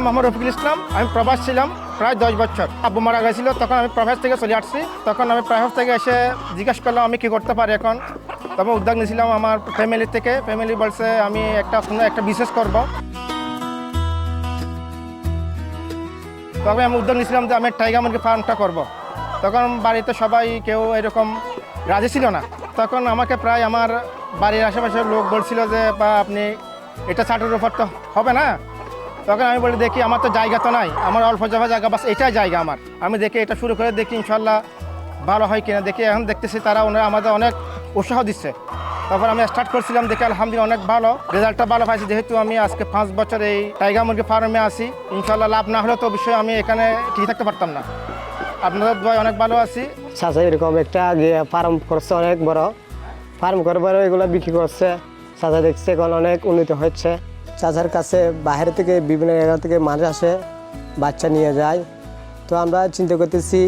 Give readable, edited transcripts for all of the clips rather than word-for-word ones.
নাম মোহাম্মদ রফিকুল ইসলাম। আমি প্রবাস ছিলাম প্রায় 10 বছর। আব্বু মারা গেছিল, তখন আমি প্রবাস থেকে চলে আসছি। তখন আমি প্রবাস থেকে এসে জিজ্ঞেস করলাম আমি কি করতে পারি এখন। তবে উদ্যোগ নিয়েছিলাম আমার ফ্যামিলি থেকে। ফ্যামিলি বলছে আমি একটা বিজনেস করব। তবে আমি উদ্যোগ নিয়েছিলাম যে আমি টাইগার মুরগি ফার্মটা করব। তখন বাড়িতে সবাই কেউ এরকম রাজি ছিল না। তখন আমাকে প্রায় আমার বাড়ির আশেপাশের লোক বলছিল যে বা আপনি এটা ছাটের উপর তো হবে না। তখন আমি বলি দেখি আমার তো জায়গা তো নাই, আমার অল্প জায়গা, বাস এটাই জায়গা আমার। আমি দেখি এটা শুরু করে দেখি ইনশাল্লাহ ভালো হয় কিনা। দেখি এখন দেখতেছি ওনারা আমাদের অনেক উৎসাহ দিচ্ছে। তারপর আমি স্টার্ট করছিলাম, দেখি আলহামদুলিল্লাহ অনেক ভালো রেজাল্টটা ভালো পাইছি। যেহেতু আমি আজকে 5 বছর এই টাইগার মুরগি ফার্মে আছি, ইনশাল্লাহ লাভ না হলে তো অবশ্যই আমি এখানে ঠিক থাকতে পারতাম না। আপনাদের দোয়ায় অনেক ভালো আছি। চাচা এরকম একটা ফার্ম করছে, অনেক বড় ফার্ম করবার এগুলো বিক্রি করছে। চাচা দেখছে এখন অনেক উন্নতি হচ্ছে। চাচার কাছে বাইরে থেকে বিভিন্ন জায়গা থেকে মানুষ আসে, বাচ্চা নিয়ে যায়। তো আমরা চিন্তা করতেছি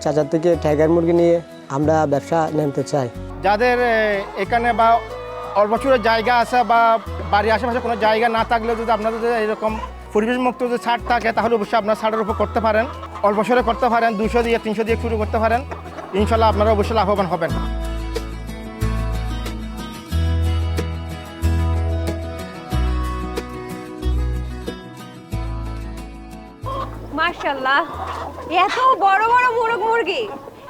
চাচার থেকে টাইগার মুরগি নিয়ে আমরা ব্যবসা নিতে চাই। যাদের এখানে বা অল্প ছোট জায়গা আছে বা বাড়ির আশেপাশে কোনো জায়গা না থাকলেও যদি আপনাদের যদি এরকম পরিবেশ মুক্ত যদি ছাড় থাকে, তাহলে অবশ্যই আপনার ছাড়ের উপর করতে পারেন। অল্প সরে করতে পারেন, 200 দিয়ে 300 দিয়ে শুরু করতে পারেন। ইনশাল্লাহ আপনারা অবশ্যই লাভবান হবেন। মাশাআল্লাহ, এত বড় বড় মোরগ মুরগি,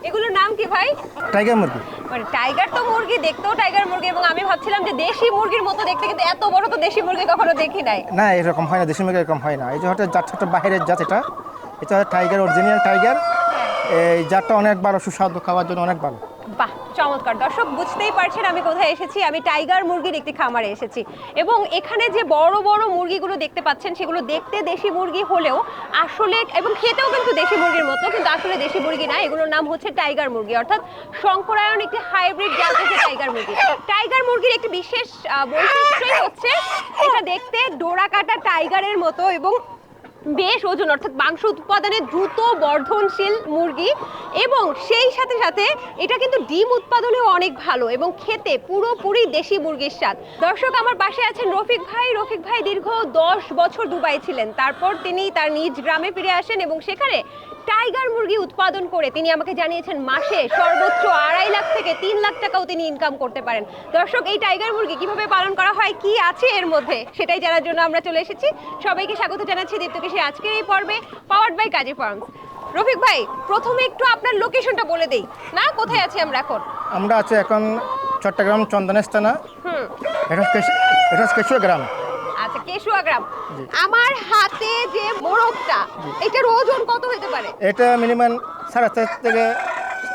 এগুলোর নাম কি ভাই? টাইগার মুরগি। মানে টাইগার তো মুরগি, দেখতেও টাইগার মুরগি, এবং আমি ভাবছিলাম যে দেশি মুরগির মতো দেখতে, কিন্তু এত বড় তো দেশি মুরগি কখনো দেখি নাই। না, এরকম হয় না, দেশি মুরগি এরকম হয় না। এই যে হচ্ছে জাতটা বাইরের জাত, এটা হচ্ছে টাইগার, অরিজিনাল টাইগার। এই জাতটা অনেক ভালো, সুস্বাদু, খাওয়ার জন্য অনেক ভালো। বাহ, চমৎকার। দর্শক বুঝতেই পারছেন আমি কোথায় এসেছি। আমি টাইগার মুরগির একটি খামারে এসেছি, এবং এখানে যে বড় বড় মুরগিগুলো দেখতে পাচ্ছেন সেগুলো দেখতে দেশি মুরগি হলেও আসলে, এবং খেতেও কিন্তু দেশি মুরগির মতো, কিন্তু আসলে দেশি মুরগি না। এগুলোর নাম হচ্ছে টাইগার মুরগি, অর্থাৎ শঙ্করায়ন একটি হাইব্রিড জাত হচ্ছে টাইগার মুরগি। টাইগার মুরগির একটি বিশেষ বৈশিষ্ট্যই হচ্ছে এটা দেখতে ডোরা কাটা টাইগারের মতো এবং বেশ ওজন, অর্থাৎ মাংস উৎপাদনে দ্রুত বর্ধনশীল মুরগি, এবং সেই সাথে সাথে এটা কিন্তু ডিম উৎপাদনেও অনেক ভালো এবং খেতে পুরোপুরি দেশি মুরগির স্বাদ। দর্শক, আমার পাশে আছেন রফিক ভাই। রফিক ভাই দীর্ঘ 10 বছর দুবাই ছিলেন, তারপর তিনি তার নিজ গ্রামে ফিরে আসেন এবং সেখানে টাইগার মুরগি উৎপাদন করে তিনি আমাকে জানিয়েছেন মাসে সর্বোচ্চ 2.5 লাখ থেকে 3 লাখ টাকাও তিনি ইনকাম করতে পারেন। দর্শক, এই টাইগার মুরগি কিভাবে পালন করা হয়, কি আছে এর মধ্যে, সেটাই জানার জন্য আমরা চলে এসেছি। সবাইকে স্বাগত জানাচ্ছি দীপ্তকেশীর আজকের এই পর্বে, powered by Kazi farms. Rafiq ভাই, প্রথমে একটু আপনার লোকেশনটা বলে দেই না, কোথায় আছি আমরা এখন? আমরা আছি এখন চট্টগ্রাম চন্দনেশ থানা। এটা কেশুয়া গ্রাম। আচ্ছা, কেশুয়া গ্রাম। আমার হাতে যে মোরগটা, এটার ওজন কত হতে পারে? এটা মিনিমাম 4.5 থেকে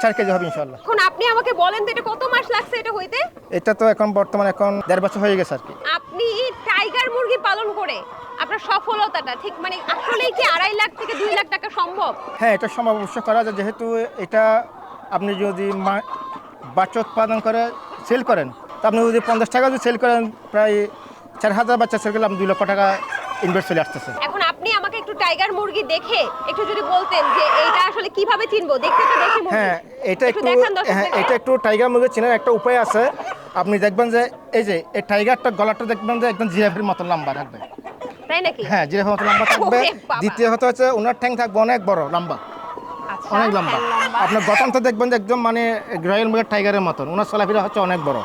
4 কেজি হবে ইনশাল্লাহ। এখন আপনি আমাকে বলেন তো এটা কত মাস লাগছে এটা হইতে? এটা তো এখন বর্তমানে 1.5 বছর হয়ে গেছে আর কি। আপনি টাইগার মুরগি পালন করে আপনার সফলতাটা ঠিক, মানে আসলেই কি 2.5 লাখ থেকে 2 লাখ টাকা সম্ভব? হ্যাঁ, এটা সম্ভব অবশ্য করা যায়। যেহেতু এটা আপনি যদি বাচ্চা উৎপাদন করে সেল করেন, তো আপনি যদি 50 টাকা যদি সেল করেন, প্রায় 4,000 বাচ্চা সেল করলে আপনি 2 লক্ষ টাকা ইনভেস্ট চলে আসতেছে। এখন আপনি আমাকে একটু টাইগার মুরগি দেখে একটু যদি বলতেন যে এইটা আসলে কিভাবে চিনবো, দেখতে তো দেশি মুরগি। হ্যাঁ, এটা দেখান একটু টাইগার মুরগি চেনার একটা উপায় আছে। আপনি দেখবেন যে এই যে এই টাইগারটা গলাটা দেখবেন যে একদম জিরাফের মতো লম্বা থাকবে। তাই নাকি? হ্যাঁ, জিরাফের মতো লম্বা থাকবে। ওরে বাবা। দ্বিতীয়ত হচ্ছে ওনার ঠ্যাং থাকবে অনেক বড় লম্বা, আচ্ছা, অনেক লম্বা। আপনার গঠনটা দেখবেন যে একদম মানে রয়্যাল মুরগির টাইগারের মতন। ওনার চলাফেরা হচ্ছে অনেক বড়।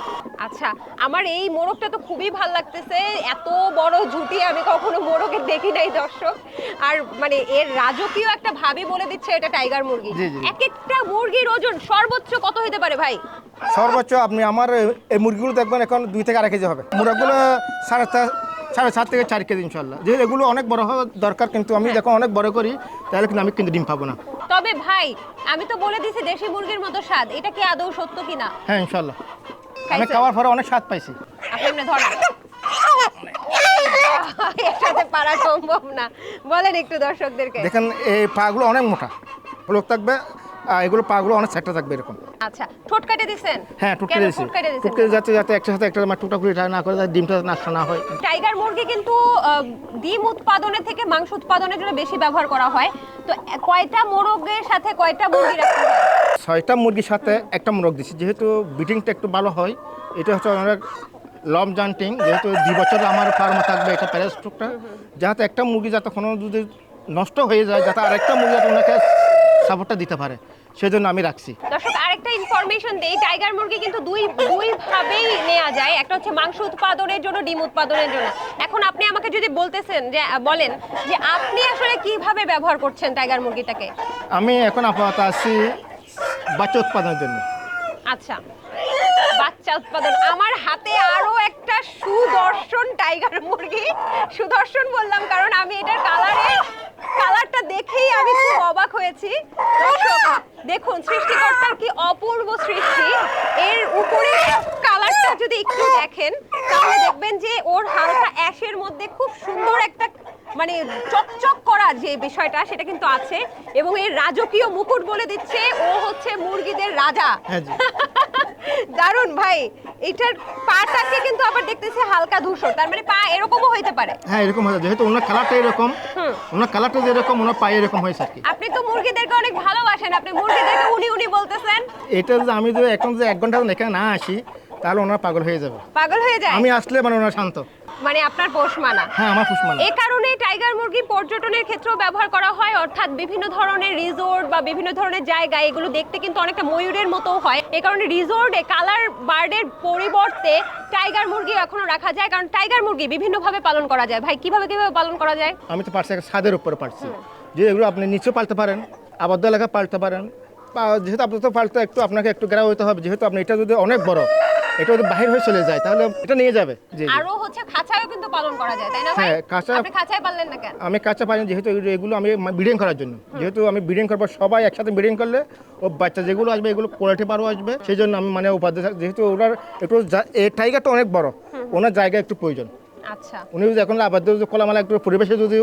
আচ্ছা, আমার এই মোরগটা তো খুবই ভালো লাগতেছে। এত বড় ঝুঁটি আমি কখনো মোরগের দেখি নাই দর্শক। আর মানে এর রাজকীয় একটা ভাবই বলে দিচ্ছে এটা টাইগার মুরগি। জি, জি। এক একটা মুরগির ওজন সর্বোচ্চ কত হতে পারে ভাই? সর্বোচ্চ আপনি আমার এই মুরগিগুলো দেখবেন এখন 2 থেকে 2.5 কেজি হবে। মুরগগুলো 7.5 থেকে 4 কেজি ইনশাল্লাহ। যেহেতু এগুলো অনেক বড় হওয়া দরকার, কিন্তু আমি যখন অনেক বড় করি তাহলে কিন্তু আমি কিন্তু ডিম পাবো না। তবে ভাই, আমি তো বলে দিছি দেশি মুরগির মতো স্বাদ, এটা কি আদৌ সত্য কিনা? হ্যাঁ, ইনশাল্লাহ। আমি খাইছেন? খাওয়ার পরে অনেক স্বাদ পাইছি। আপনি এমনি ধরেন, একসাথে পারা সম্ভব না। বলেন একটু দর্শকদেরকে। দেখেন এই পাগুলো অনেক মোটা লোক থাকবে, এগুলো পাগুলো অনেক সেটা থাকবে এরকম। আচ্ছা, ঠোঁট কেটে দিছেন? হ্যাঁ, ঠোঁট কেন কেটে দিছি। ঠোঁট কেটে দিছেন? ঠোঁট কেটে যাতে একসাথে একটা টুকটাকুড়ি না করে, ডিমটা নষ্ট না হয়। টাইগার মুরগি কিন্তু ডিম উৎপাদনের থেকে মাংস উৎপাদনের জন্য বেশি ব্যবহার করা হয়। তো কয়টা মোরগের সাথে কয়টা মুরগি রাখতে হয়? 6টা মুরগির সাথে একটা মোরগ দিছি, যেহেতু ব্রিডিংটা একটু ভালো হয়। এটা হচ্ছে অনেক লম জান্টিং, যেহেতু 2 বছর আমার ফার্মে থাকবে এটা প্যারেন্ট স্টকটা, যাতে একটা মুরগি যাতে কোনো যদি নষ্ট হয়ে যায় যাতে আরেকটা মুরগি যাতে ওনাকে সাপোর্টটা দিতে পারে, সেই জন্য আমি রাখছি। দর্শক আরেকটা ইনফরমেশন দেই, টাইগার মুরগি কিন্তু দুই ভাবেই নেওয়া যায়। একটা হচ্ছে মাংস উৎপাদনের জন্য, ডিম উৎপাদনের জন্য। এখন আপনি আমাকে যদি বলেন যে আপনি আসলে কিভাবে ব্যবহার করছেন টাইগার মুরগিটাকে? আমি এখন আপাতত আছি বাচ্চা উৎপাদনের জন্য। আচ্ছা, বাচ্চা উৎপাদন। আমার হাতে আরো একটা সুদর্শন টাইগার মুরগি। সুদর্শন বললাম কারণ আমি এটার কালারটা দেখেই আমি খুব অবাক হয়েছি। দর্শক দেখুন, সৃষ্টিকর্তার কি অপূর্ব সৃষ্টি। এর উপরে কালারটা যদি একটু দেখেন তাহলে দেখবেন যে ওর হালকা অ্যাশের মধ্যে খুব সুন্দর একটা মানে চকচক করা যে বিষয়টা সেটা কিন্তু আছে, এবং এর রাজকীয় মুকুট বলে দিচ্ছে ও হচ্ছে মুরগিদের রাজা। হ্যাঁ জি। দারুন ভাই। এটার পাটাকে কিন্তু আবার দেখতেছি হালকা ধূসর, তার মানে পা এরকমও হইতে পারে। হ্যাঁ এরকম হয়, যেহেতু ওনার কালারটা এরকম, ওনার কালারটা যেরকম ওনার পায়ে এরকম হয়েছে আর কি। আপনি তো মুরগিদেরকে অনেক ভালোবাসেন, আপনি মুরগিদেরকে উনি উনি বলতেছেন। এটা যে আমি যে এখন যে 1 ঘন্টা এখানে না আসি তাহলে ওনার পাগল হয়ে যাবে। পাগল হয়ে যায় আমি আসলে মানে ওনার শান্ত। মানে আপনার পোষ মানা? হ্যাঁ আমার পোষ মানা। এই কারণে টাইগার মুরগি পর্যটনের ক্ষেত্রেও ব্যবহার করা হয়, অর্থাৎ বিভিন্ন ধরনের রিসোর্ট বা বিভিন্ন ধরনের জায়গা এগুলো দেখতে কিন্তু অনেকটা ময়ূরের মতো হয়। এই কারণে রিসোর্টে কালার বার্ডের পরিবর্তে টাইগার মুরগি এখনো রাখা যায়, কারণ টাইগার মুরগি বিভিন্নভাবে পালন করা যায়। ভাই কিভাবে পালন করা যায়? আমি তো পারছি ছাদের উপরে পারছি, যে এগুলো আপনি নিচেও পালতে পারেন, আবদ্ধ এলাকা পালতে পারেন, বা যেহেতু আপনি তো পালতে আপনাকে একটু গ্রাহ হতে হবে, যেহেতু আপনি এটা যদি অনেক বড়, এটা যদি বাহির হয়ে চলে যায় তাহলে এটা নিয়ে যাবে। জি আরো হচ্ছে খাঁচায়ও কিন্তু পালন করা যায়, তাই না ভাই? হ্যাঁ কাঁচা, আপনি খাঁচায় পাললেন না কেন? আমি কাঁচা পাইনি, যেহেতু এগুলো আমি ব্রিডিং করার জন্য, যেহেতু আমি ব্রিডিং করবো, সবাই একসাথে ব্রিডিং করলে ও বাচ্চা যেগুলো আসবে এগুলো কোয়ালিটি পারও আসবে, সেই জন্য আমি মানে উপাধ্য, যেহেতু ওনার একটু এই টাইগারটা অনেক বড়, ওনার জায়গা একটু প্রয়োজন। আচ্ছা, উনি যদি এখন আবদ্ধ খোলামেলা একটু পরিবেশে যদি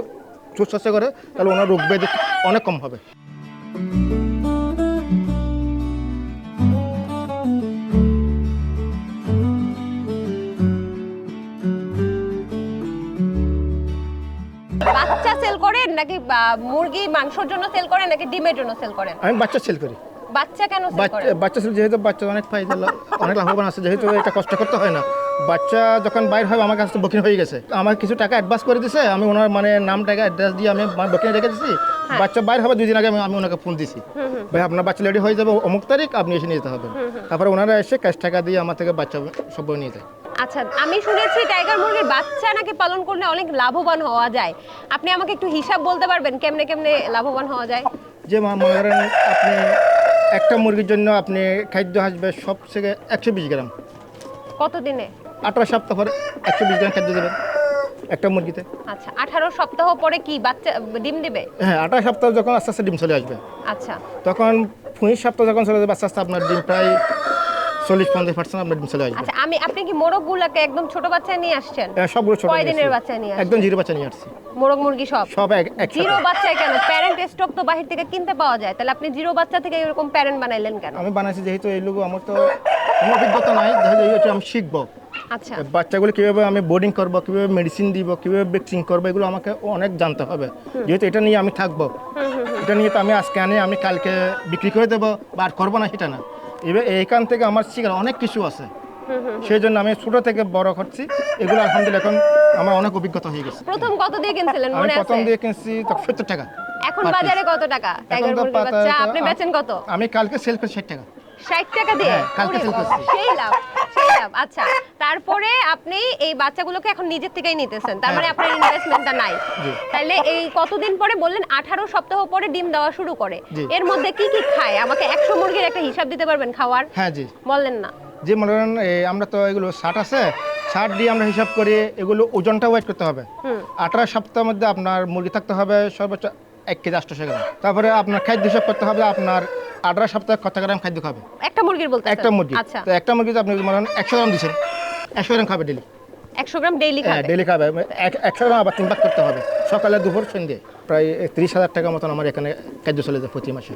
সুস্বাস্থ্য করে তাহলে ওনার রোগ ব্যাধি অনেক কম হবে। বাচ্চা সেল করেন নাকি মুরগি মাংসের জন্য সেল করেন নাকি ডিমের জন্য সেল করেন? আমি বাচ্চা সেল করি। বাচ্চা কেন সেল করেন? বাচ্চা সেল, যেহেতু বাচ্চা অনেক ফায়দা, অনেক লাভবান আছে, যেহেতু এটা কষ্ট করতে হয় না। বাচ্চা যখন বাইর হয় আমার কাছে বুকিং হয়ে গেছে, আমার কিছু টাকা অ্যাডভান্স করে দিছে, আমি ওনার মানে নাম টাকা অ্যাড্রেস দিয়ে আমি বুকিং রেখে দিচ্ছি। বাচ্চা বাইর হবে 2 দিন আগে আমি ওনাকে ফোন দিছি, ভাই আপনার বাচ্চা রেডি হয়ে যাবে অমুক তারিখ, আপনি এসে নিয়ে যেতে হবে। তারপরে ওনারা এসে ক্যাশ টাকা দিয়ে আমার থেকে বাচ্চা সব নিয়ে যায়। আচ্ছা, আমি শুনেছি টাইগার মুরগির বাচ্চা নাকি পালন করলে অনেক লাভবান হওয়া যায়। আপনি আমাকে একটু হিসাব বলতে পারবেন কেমনে কেমনে লাভবান হওয়া যায়? যে মনে করেন আপনি একটা মুরগির জন্য আপনি খাদ্য আসবে সবথেকে 120 গ্রাম। কতদিনে? 18 সপ্তাহ পরে 120 গ্রাম খাদ্য দেবেন একটা মুরগিতে। আচ্ছা, 18 সপ্তাহ পরে কি বাচ্চা ডিম দেবে? হ্যাঁ 18 সপ্তাহ যখন আস্তে আস্তে ডিম চলে আসবে, আচ্ছা, তখন 15 সপ্তাহ যখন চলে যাবে আস্তে আস্তে আপনার ডিম প্রায় 40-50% আপনার ডিম চলে আসবে। আচ্ছা, আপনি কি মোরগগুলোকে একদম ছোট বাচ্চা নিয়ে আসছেন? সবগুলো ছোট কয় নিয়ে দিনের আসছি। বাচ্চা নিয়ে আসছেন? একদম জিরো বাচ্চা নিয়ে আসছি। মোরগ মুরগি সব একসাথে। জিরো বাচ্চা কেন? প্যারেন্ট স্টক তো বাহির থেকে কিনতে পাওয়া যায়, তাহলে আপনি জিরো বাচ্চা থেকে এরকম প্যারেন্ট বানাইলেন কেন? আমি বানাইছি যেহেতু এই লোক আমার তো কোনো অভিজ্ঞতা নাই, যেহেতু আমি শিখবো আচ্ছা, বাচ্চাগুলো কীভাবে আমি বোর্ডিং করবো, কীভাবে মেডিসিন দিব, কীভাবে ভ্যাকসিন করবো, এগুলো আমাকে অনেক জানতে হবে। যেহেতু এটা নিয়ে আমি থাকবো, এটা নিয়ে তো আমি আজকে আনি আমি কালকে বিক্রি করে দেবো বা আর করবো না সেটা না। এবার এইখান থেকে আমার শিখার অনেক কিছু আছে, সেই জন্য আমি ছোট থেকে বড় করছি। এগুলো আলহামদুলিল্লাহ এখন আমার অনেক অভিজ্ঞতা হয়ে গেছে। প্রথম কত দিয়ে কিনছিলেন আমি মনে আছে? প্রথম দিয়ে কিনছি তখন 70 টাকা। এখন per piece। বাজারে কত টাকা টাইগার তো মুরগির বাচ্চা? আপনি বেচেন কত? আমি কালকে সেল করছি 60 টাকা। 60 টাকা দিয়ে? হ্যাঁ, কালকে ওরে sell বাবা, করছি। সেই লাভ, সেই লাভ। আচ্ছা, তারপরে আপনি এই বাচ্চাগুলোকে এখন নিজের থেকেই নিতেছেন, তার মানে আপনার ইনভেস্টমেন্টটা নাই। জি। তাহলে এই কতদিন পরে বললেন 18 সপ্তাহ পরে ডিম দেওয়া শুরু করে? জি। এর মধ্যে কি কি খায়? আমাকে 100 মুরগির একটা হিসাব দিতে পারবেন খাওয়ার? হ্যাঁ জি, বললেন না। যে মনে করেন আমরা তো এগুলো 60 আছে, 60 দিয়ে আমরা হিসাব করি, এগুলো ওজনটা ওয়েট করতে হবে। 18 সপ্তাহের মধ্যে আপনার মুরগি থাকতে হবে সর্বোচ্চ 1 কেজি 800 গ্রাম। তারপরে আপনার খাদ্য হিসাব করতে হবে আপনার 18 সপ্তাহে কত গ্রাম খাদ্য খাবে একটা মুরগির বলতে? একটা মুরগি। আচ্ছা, তো একটা মুরগিতে আপনি মনে করেন 100 গ্রাম দিচ্ছেন, 100 গ্রাম খাবে ডেলি। 100 গ্রাম ডেইলি হ্যাঁ খাবে? ডেলি খাবে। 100 গ্রাম আবার 3 ভাগ করতে হবে, সকালে দুপুর সন্ধ্যে। প্রায় 30,000 টাকার মতন আমার এখানে খাদ্য চলে যায় প্রতি মাসে।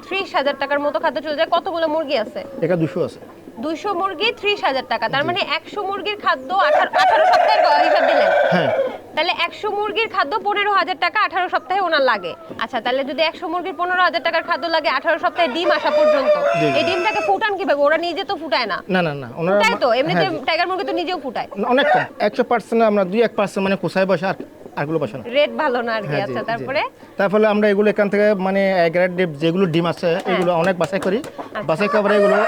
30,000 টাকার মতো খাদ্য চলে যায়। কতগুলো মুরগি আছে? এটা 200 আছে। 200 মুরগি 30,000 টাকা, তার মানে 100 মুরগির খাদ্য 18 সপ্তাহের হিসাব দিলেন। হ্যাঁ তাহলে 100 মুরগির খাদ্য 15,000 টাকা 18 সপ্তাহে ওনার লাগে। আচ্ছা, তাহলে যদি 100 মুরগির 15,000 টাকার খাদ্য লাগে 18 সপ্তাহে ডিম আসা পর্যন্ত, জি। এই ডিমটাকে ফুটান কিভাবে? ওরা নিজে তো ফুটায় না। না না না, ওনারা ফুটায় তো, এমনিতে হ্যাঁ, টাইগার মুরগি তো নিজেও ফুটায়। অনেক কম, 100% আমরা 2-1% মানে কোথায় বসে আরগুলো বসে না। রেট ভালো না আর কি। হ্যাঁ, জি, আচ্ছা, জি। তারপরে তারপরে আমরা এগুলো এখান থেকে মানে গ্রেড যেগুলো ডিম আছে এগুলো অনেক বাছাই করি, বাছাই করে এগুলো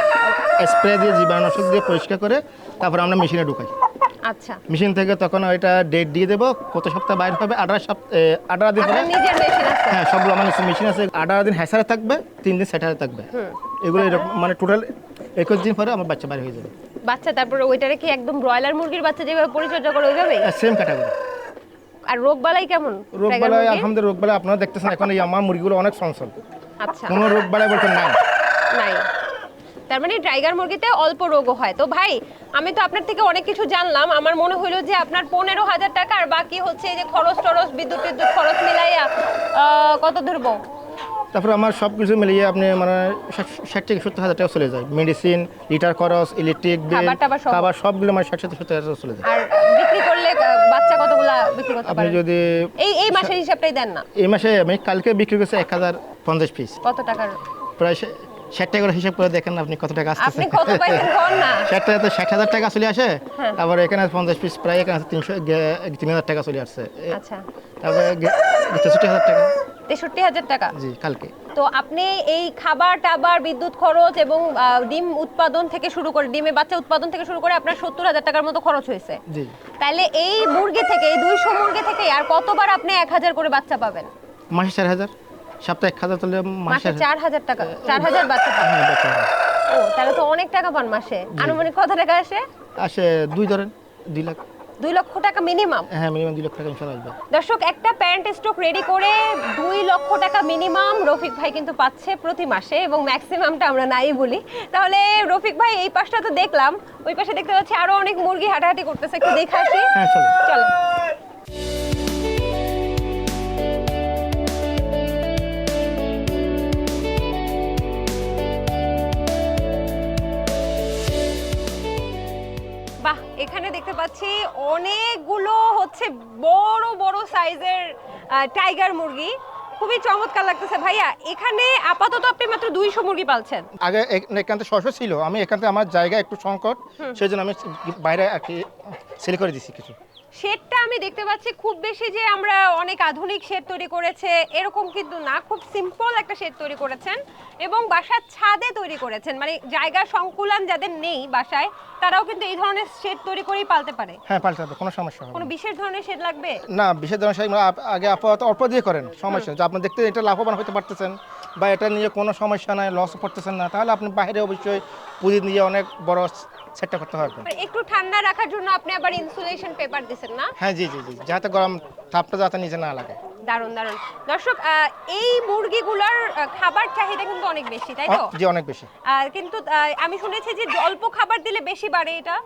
স্প্রে দিয়ে জীবাণুনাশক দিয়ে পরিষ্কার করে তারপরে আমরা মেশিনে ঢুকাই। আচ্ছা, মেশিন থেকে তখন ওইটা ডেট দিয়ে দেবো কত সপ্তাহ বাইরে হবে, 18 দিন পরে। আপনার নিজের মেশিন আছে? হ্যাঁ, সবগুলো আমার মেশিন আছে। 18 দিন হ্যাসারে থাকবে, 3 দিন সেটারে থাকবে। এগুলো এরকম মানে টোটাল 21 দিন পরে আমার বাচ্চা বাইরে হয়ে যাবে। বাচ্চা, তারপরে ওইটারে কি একদম ব্রয়লার মুরগির বাচ্চা যেভাবে পরিচর্যা করে ওইভাবেই? Same category. আর রোগবালাই কেমন রোগ টাইগার বালাই মুরগির? আলহামদুলিল্লাহ, রোগ বালাই আপনারা দেখতেছেন এখন এই আমার মুরগিগুলো অনেক চঞ্চল, আচ্ছা, কোনো রোগ বালাই বলতে নাই। নাই। তার মানে টাইগার মুরগিতে অল্প রোগও হয়। তো ভাই, আমি তো আপনার থেকে অনেক কিছু জানলাম। আমার মনে হলো যে আপনার 15,000 টাকা আর বাকি হচ্ছে এই যে খরচ টরচ, বিদ্যুৎ খরচ মিলাইয়া কত ধরবো? তারপরে আমার সব কিছু মিলিয়ে আপনি মানে 60-70 হাজার টাকা চলে যায়। মেডিসিন, লিটার খরচ, ইলেকট্রিক বিল, খাবার টাবার সব? খাবার সবগুলো মানে 60-70 হাজার টাকা চলে যায়। আর বিক্রি করলে বাচ্চা কতগুলা বিক্রি করতে আপনি পারেন? যদি এই মাসের হিসাবটাই দেন না? এই মাসে আমি কালকে বিক্রি করছি 1050 পিস, কত টাকার? প্রায় 60 টাকা করে হিসাব করে দেখেন আপনি কত টাকা আসতেছে। আপনি কত পাইছেন কোন না? 60 টাকা তো 60,000 টাকা চলে আসে। হ্যাঁ। তারপরে এখানে 50 পিস, প্রায় এখানে 3,000 টাকা চলে আসছে। আচ্ছা, তারপরে 63,000 টাকা। 63,000 টাকা। জি, কালকে। তো আপনি এই খাবার টাবার, বিদ্যুৎ খরচ এবং ডিম উৎপাদন থেকে শুরু করে, ডিমের বাচ্চা উৎপাদন থেকে শুরু করে আপনার 70,000 টাকার মতো খরচ হয়েছে। জি। তাহলে এই মুরগি থেকে, এই 200 মুরগি থেকে আর কতবার আপনি 1,000 করে বাচ্চা পাবেন? মাসে 4,000, সপ্তাহে 1,000, তাহলে মাসে 4,000 টাকা, 4,000 বাচ্চা পাবেন। হ্যাঁ, বাচ্চা ও, তাহলে তো অনেক টাকা পান মাসে। আনুমানিক কত টাকা আসে? আসে 2 ধরেন 2 লাখ। 2 লক্ষ টাকা মিনিমাম। হ্যাঁ, মিনিমাম 2 লাখ টাকা ইনশাআল্লাহ আসবে। দর্শক, একটা প্যারেন্ট স্টক রেডি করে 2 লক্ষ টাকা মিনিমাম রফিক ভাই কিন্তু পাচ্ছে প্রতি মাসে, এবং ম্যাক্সিমামটা আমরা নাই বলি। তাহলে রফিক ভাই, এই পাশটা তো দেখলাম, ওই পাশে দেখতে পাচ্ছি আরো অনেক মুরগি হাঁটাহাঁটি করতেছে, একটু দেখে আসি। হ্যাঁ, চলো। চলো। বাহ, এখানে দেখতে পাচ্ছি অনেকগুলো হচ্ছে বড় বড় সাইজের টাইগার মুরগি, খুবই চমৎকার লাগতেছে। ভাইয়া, এখানে আপাতত আপনি মাত্র 200 মুরগি পালছেন? আগে এখান থেকে 600 ছিল, আমি এখান থেকে আমার জায়গা একটু সংকট, সেই জন্য আমি বাইরে আর কি সেল করে দিছি কিছু। শেডটা আমি দেখতে পাচ্ছি খুব বেশি যে আমরা অনেক আধুনিক শেড তৈরি করেছে এরকম কিন্তু না, খুব সিম্পল একটা শেড তৈরি করেছেন এবং বাসার ছাদে তৈরি করেছেন। মানে জায়গা সংকুলান যাদের নেই বাসায়, তারাও কিন্তু এই ধরনের শেড তৈরি করেই পালতে পারে। হ্যাঁ, পাল্টাবে, কোনো সমস্যা হবে কোনো না। বিশেষ ধরনের শেড লাগবে না, বিশেষ ধরনের আগে আপাতত অল্প দিয়ে করেন, সমস্যা নেই। আপনি দেখতে এটা লাভবান হতে পারতেছেন বা এটা নিয়ে কোনো সমস্যা নাই, লস পড়তেছেন না, তাহলে আপনি বাইরে অবশ্যই পুঁজি নিয়ে অনেক বড় সেটটা করতে পারবেন। মানে একটু ঠান্ডা রাখার জন্য আপনি আবার ইনসুলেশন পেপার দিবেন না? হ্যাঁ, জি জি জি, যাতে গরম তাপটা যাতে নিচে না লাগে। দারুণ দারুণ। দর্শক, এই মুরগিগুলোর খাবার চাহিদা কিন্তু অনেক বেশি, তাই তো? জি, অনেক বেশি। কিন্তু আমি শুনেছি যে অল্প খাবার দিলে বেশি বাড়ে এটা।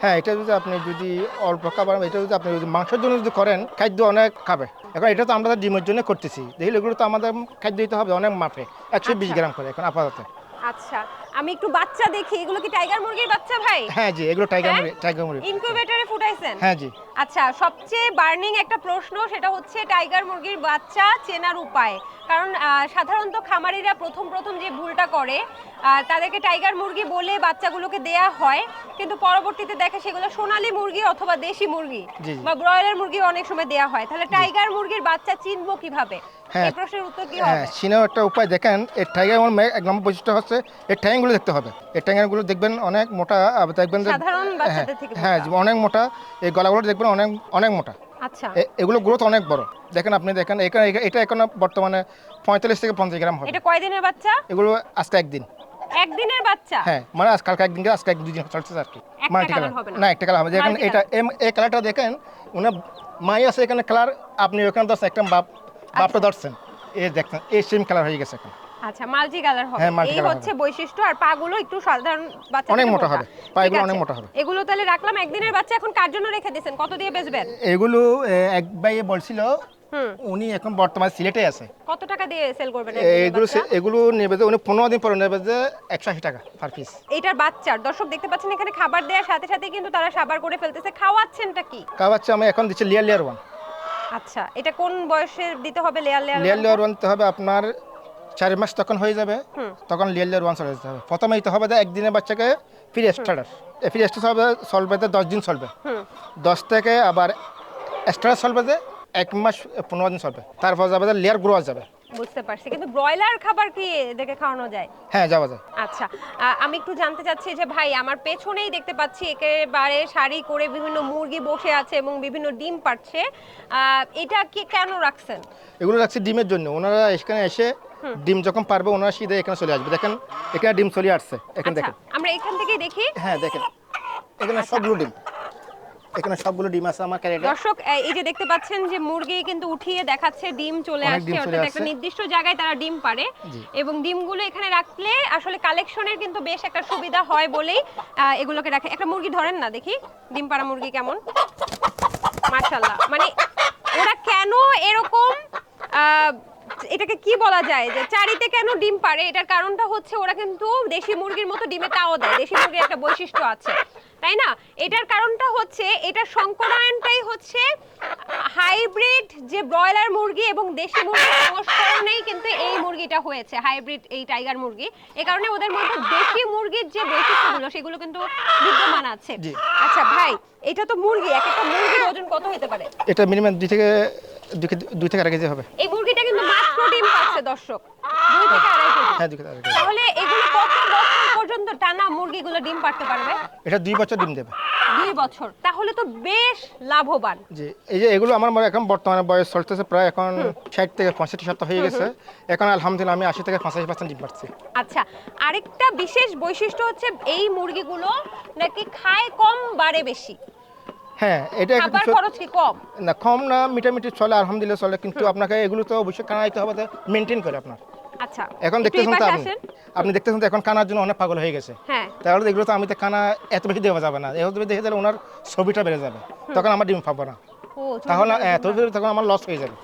হ্যাঁ, এটা যদি আপনি যদি অল্প খাবার, এটা যদি আপনি যদি মাংসের জন্য যদি করেন, খাদ্য অনেক খাবে। এখন এটা তো আমরা ডিমের জন্য করতেছি, দেখলে এগুলো তো আমাদের খাদ্য দিতে হবে অনেক মাপে, 120 গ্রাম করে এখন আপাতত। আচ্ছা, আমি একটু বাচ্চা দেখি। এগুলো কি টাইগার মুরগির বাচ্চা ভাই? হ্যাঁ জি, এগুলো টাইগার মুরগি, টাইগার মুরগি। ইনকিউবেটরে ফুটাইছেন? হ্যাঁ জি। আচ্ছা, সবচেয়ে বার্নিং একটা প্রশ্ন, সেটা হচ্ছে টাইগার মুরগির বাচ্চা চেনার উপায়। কারণ সাধারণত খামারিরা প্রথম যে ভুলটা করে, তাদেরকে টাইগার মুরগি বলে বাচ্চাগুলোকে দেয়া হয়, কিন্তু পরবর্তীতে দেখে সেগুলো সোনালী মুরগি অথবা দেশি মুরগি জি। বা ব্রয়লার মুরগি অনেক সময় দেয়া হয়। তাহলে টাইগার মুরগির বাচ্চা চিনবো কিভাবে? হ্যাঁ। এই প্রশ্নের উত্তর কি হ্যাঁ, হবে? চিনার একটা উপায় দেখেন, এর টাইগার এক নম্বর বৈশিষ্ট্য হচ্ছে এর ঠ্যাংগুলো দেখতে হবে। এর ঠ্যাংগুলো দেখবেন অনেক মোটা, দেখবেন যে সাধারণ বাচ্চাদের থেকে হ্যাঁ মোটা। অনেক মোটা। এই গলাগুলো দেখবেন অনেক অনেক মোটা। আচ্ছা, এগুলো গ্রোথ অনেক বড়। দেখেন, আপনি দেখেন এখানে, এটা এখন বর্তমানে 45 থেকে 50 গ্রাম হবে। এটা কয়দিনের বাচ্চা? এগুলো আজকে একদিন। একদিনের বাচ্চা? হ্যাঁ, মানে কালকে একদিন, আজকে 2 দিন চলছে আর কি। একটা মাল্টি কালার কালার হবে না? না, একটা কালার হবে। দেখেন মাল্টি এটা এই কালারটা দেখেন, ওনার মাই আছে এখানে কালার, আপনি ওখানে ধরছেন একটা বাপটা ধরছেন, এই দেখছেন এই সেম কালার হয়ে গেছে এখন। আচ্ছা, মাল্টি কালার হবে। হ্যাঁ, multi এই color হচ্ছে বৈশিষ্ট্য। আর পাগুলো একটু সাধারণ বাচ্চা অনেক থেকে মোটা হবে, পাগুলো ঠিক অনেক আছে। মোটা হবে। এগুলো তাহলে রাখলাম। একদিনের বাচ্চা এখন কার জন্য রেখে দিয়েছেন? কত দিয়ে বেচবেন? এগুলো এক ভাই বলছিল, হুম, উনি এখন বর্তমানে সিলেটে আছে। কত টাকা দিয়ে সেল করবেন একদিনের এগুলো বাচ্চা? এগুলো নেবে যে উনি 15 দিন পরে নেবে যে 180 টাকা পার পিস। এইটার বাচ্চার দর্শক দেখতে পাচ্ছেন এখানে খাবার দেওয়ার সাথে সাথে কিন্তু তারা সাবার করে ফেলতেছে। খাওয়াচ্ছেনটা কি? খাওয়াচ্ছে আমি এখন দিচ্ছি লেয়ার 1। আচ্ছা, এটা কোন বয়সে দিতে হবে লেয়ার লেয়ার? লেয়ার ওয়ান দিতে হবে আপনার 4 মাস তখন হয়ে যাবে, তখন লেয়ার ওয়ান চলে যেতে হবে। প্রথমে দিতে হবে একদিনের বাচ্চাকে ফ্রি স্টার্টার। ফ্রি স্টার্টার হবে চলবে 10 দিন চলবে, 10 থেকে আবার স্টার্টার চলবে 1 মাস 15 দিন চলবে, তারপর যাবে লেয়ার গ্রো যাবে। বুঝতে পারছি, কিন্তু ব্রয়লার খাবার কি এদেরকে খাওয়ানো যায়? হ্যাঁ, যাওয়া যায়। আচ্ছা, আমি একটু জানতে চাচ্ছি যে ভাই, আমার পেছনেই দেখতে পাচ্ছি একেবারে সারি করে বিভিন্ন মুরগি বসে আছে এবং বিভিন্ন ডিম পাড়ছে। এটা কি কেন রাখছেন? এগুলো রাখছি ডিমের জন্য। ওনারা এখানে এসে ডিম যখন পারবে ওনারা সিধে এখানে চলে আসবে। দেখেন এখানে ডিম চলে আসছে, এখানে আচ্ছা, দেখেন। আমরা এখান থেকেই দেখি। হ্যাঁ দেখেন, এখানে সবগুলো ডিম, এখানে সবগুলো ডিম আছে আমার ক্যারেটে। দর্শক, এই যে দেখতে পাচ্ছেন যে মুরগি কিন্তু উঠিয়ে দেখাচ্ছে ডিম চলে অনেক আসছে, ডিম চলে অর্থাৎ একটা আসছে। নির্দিষ্ট জায়গায় তারা ডিম পারে জি। এবং ডিমগুলো এখানে রাখলে আসলে কালেকশনের কিন্তু বেশ একটা সুবিধা হয় বলেই এগুলোকে রাখে। একটা মুরগি ধরেন না দেখি, ডিম পাড়া মুরগি কেমন, মাশাআল্লাহ। মানে ওরা কেন এরকম এটাকে কি বলা যায় যে চারিতে কেন ডিম পারে, এটার কারণটা হচ্ছে ওরা কিন্তু দেশি মুরগির মতো ডিমে তাও দেয়। দেশি মুরগির একটা বৈশিষ্ট্য আছে, তাই না? এটার কারণটা হচ্ছে এটার সংকরায়নটাই হচ্ছে হাইব্রিড যে ব্রয়লার মুরগি এবং দেশি মুরগির সংস্করণেই কিন্তু এই মুরগিটা হয়েছে, হাইব্রিড এই টাইগার মুরগি। এই কারণে ওদের মধ্যে দেশি মুরগির যে বৈশিষ্ট্যগুলো সেগুলো কিন্তু বিদ্যমান আছে। জি। আচ্ছা ভাই, এটা তো মুরগি, এক একটা মুরগির ওজন কত হতে পারে? এটা মিনিমাম 2 থেকে 2.5 কেজি হবে। এই মুরগিটা কিন্তু মাত্র ডিম পাচ্ছে দর্শক, 2 থেকে 2.5 কেজি। হ্যাঁ 2 থেকে 2.5 কেজি। তাহলে এগুলো কত বছর পর্যন্ত টানা মুরগিগুলো ডিম পাড়তে পারবে? এটা 2 বছর ডিম দেবে। 2 বছর, তাহলে তো বেশ লাভবান। জি, এই যে এগুলো আমার এখন বর্তমানে বয়স চলতেছে প্রায় এখন 60 থেকে 65 সপ্তাহ হয়ে গেছে। এখন আলহামদুলিল্লাহ আমি 80 থেকে 85% ডিম পাচ্ছি। আচ্ছা, আরেকটা বিশেষ বৈশিষ্ট্য হচ্ছে এই মুরগিগুলো নাকি খায় কম বাড়ে বেশি। হ্যাঁ, এটা খাবার খরচ কি কম? না, কম না, মিটামিটি চলে, আলহামদুলিল্লাহ চলে, কিন্তু আপনাকে এগুলো তো অবশ্যই কানাইতে হবে, মেনটেন করে আপনার। আচ্ছা, এখন একটু এই দেখতেছেন তো পাশে আপনি, আসেন। আপনি দেখতেছেন তো এখন কানার জন্য অনেক পাগল হয়ে গেছে। হ্যাঁ, তাহলে এগুলো তো আমি তো কানা এত বেশি দেওয়া যাবে না, এত বেশি দেখে দিলে ওনার ছবিটা বেড়ে যাবে, তখন আমার ডিম পাবো না, ও তাহলে তখন আমার লস হয়ে যাবে।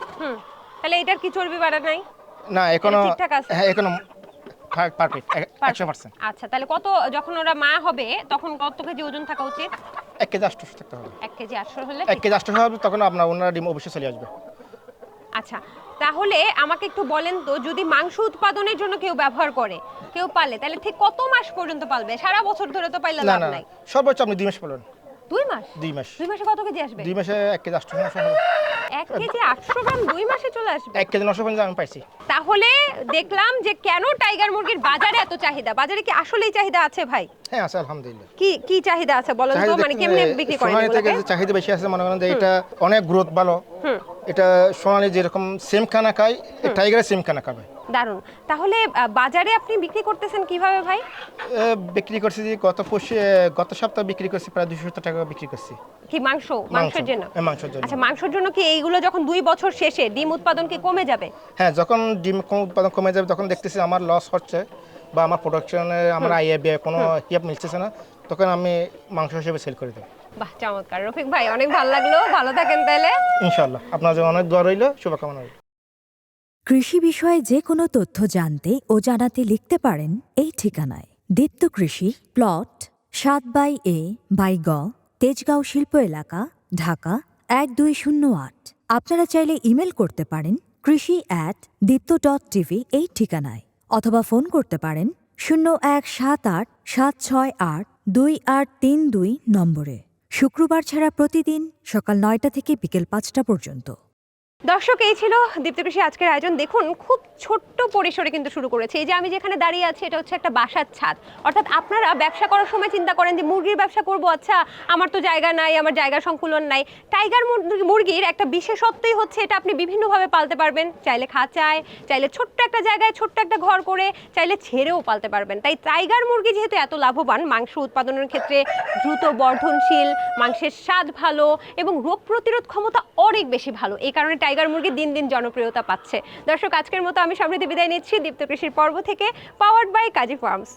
তাহলে এটার কি চর্বি বাড়া নাই? না, এখনো এটা ঠিকঠাক আছে? হ্যাঁ, এখনো পারফেক্ট 100%। আচ্ছা, তাহলে কত, যখন ওরা মা হবে তখন কত কেজি ওজন থাকা উচিত? 1 কেজি 800 থাকতে হবে। 1 কেজি 800 হলে 1 কেজি 800 হবে, তখন আপনার ওনার ডিম অবশ্যই চলে আসবে। আচ্ছা, তাহলে আমাকে একটু বলেন তো, যদি মাংস উৎপাদনের জন্য কেউ ব্যবহার করে, কেউ পালে, তাহলে ঠিক কত মাস পর্যন্ত পালবে? সারা বছর ধরে তো পাইলে না লাভ না, নাই। সর্বোচ্চ আপনি 2 মাস পালন। 2 মাস? 2 মাস, 2 মাসে কত কেজি আসবে? 2 মাসে 1 কেজি 800 হবে। 1 কেজি 800 গ্রাম 2 মাসে চলে আসবে? 1 কেজি 950 আমি পাইছি। তাহলে দেখলাম যে কেন টাইগার মুরগির বাজারে এত চাহিদা। বাজারে কি আসলেই চাহিদা আছে ভাই? হ্যাঁ আছে, আলহামদুলিল্লাহ। কি কি চাহিদা আছে বলেন তো, মানে কেমনে বিক্রি করেন সোনালী থেকে এগুলোকে? যে চাহিদা বেশি আছে, মনে করেন যে এটা অনেক গ্রোথ ভালো। এটা সোনালী যেরকম সেম খানা খায়, টাইগারের সেম খানা খাবে। দারুণ। তাহলে বাজারে আপনি বিক্রি করতেছেন কিভাবে ভাই? বিক্রি করছি যে গত সপ্তাহে বিক্রি করছি প্রায় 270 টাকা বিক্রি করছি। কি মাংস? মাংসের জন্য? মাংসের জন্য। আচ্ছা, মাংসের জন্য কি এইগুলো যখন 2 বছর শেষে ডিম উৎপাদন কি কমে যাবে? হ্যাঁ, যখন ডিম উৎপাদন কমে যাবে তখন দেখতেছি আমার লস হচ্ছে বা আমার প্রোডাকশনে আমার আয় ব্যয় কোনো হিসাব মিলতেছে না, তখন আমি মাংস হিসেবে সেল করে দেবো। বাহ, চমৎকার রফিক ভাই, অনেক ভালো লাগলো। ভালো থাকেন তাহলে। ইনশাআল্লাহ, আপনার জন্য অনেক দোয়া রইল, শুভকামনা রইল। কৃষি বিষয়ে যে কোনো তথ্য জানতে ও জানাতে লিখতে পারেন এই ঠিকানায়। দীপ্ত কৃষি, প্লট 7/A/গ, তেজগাঁও শিল্প এলাকা, ঢাকা 1208। আপনারা চাইলে ইমেল করতে পারেন krishi@dipto.tv এই ঠিকানায়, অথবা ফোন করতে পারেন 0178-768-2832 নম্বরে। শুক্রবার ছাড়া প্রতিদিন সকাল 9টা থেকে বিকেল 5টা পর্যন্ত। দর্শক, এই ছিল দীপ্ত কৃষি আজকের আয়োজন। দেখুন, খুব ছোট্ট পরিসরে কিন্তু শুরু করেছে। এই যে আমি যেখানে দাঁড়িয়ে আছি, এটা হচ্ছে একটা বাসার ছাদ। অর্থাৎ আপনারা ব্যবসা করার সময় চিন্তা করেন যে মুরগির ব্যবসা করব, আচ্ছা আমার তো জায়গা নাই, আমার জায়গা সংকুলন নাই। টাইগার মুরগির একটা বিশেষত্বই হচ্ছে এটা আপনি বিভিন্নভাবে পালতে পারবেন। চাইলে খাঁচায়, চাইলে ছোট্ট একটা জায়গায় ছোট্ট একটা ঘর করে, চাইলে ছেড়েও পালতে পারবেন। তাই টাইগার মুরগি যেহেতু এত লাভবান, মাংস উৎপাদনের ক্ষেত্রে দ্রুত বর্ধনশীল, মাংসের স্বাদ ভালো এবং রোগ প্রতিরোধ ক্ষমতা অনেক বেশি ভালো, এই কারণে টাইগার মুরগি দিন দিন জনপ্রিয়তা পাচ্ছে। দর্শক, আজকের মতো আমি সমৃদ্ধি বিদায় নিচ্ছি দীপ্ত কৃষির পর্ব থেকে, পাওয়ার্ড বাই কাজী ফার্মস।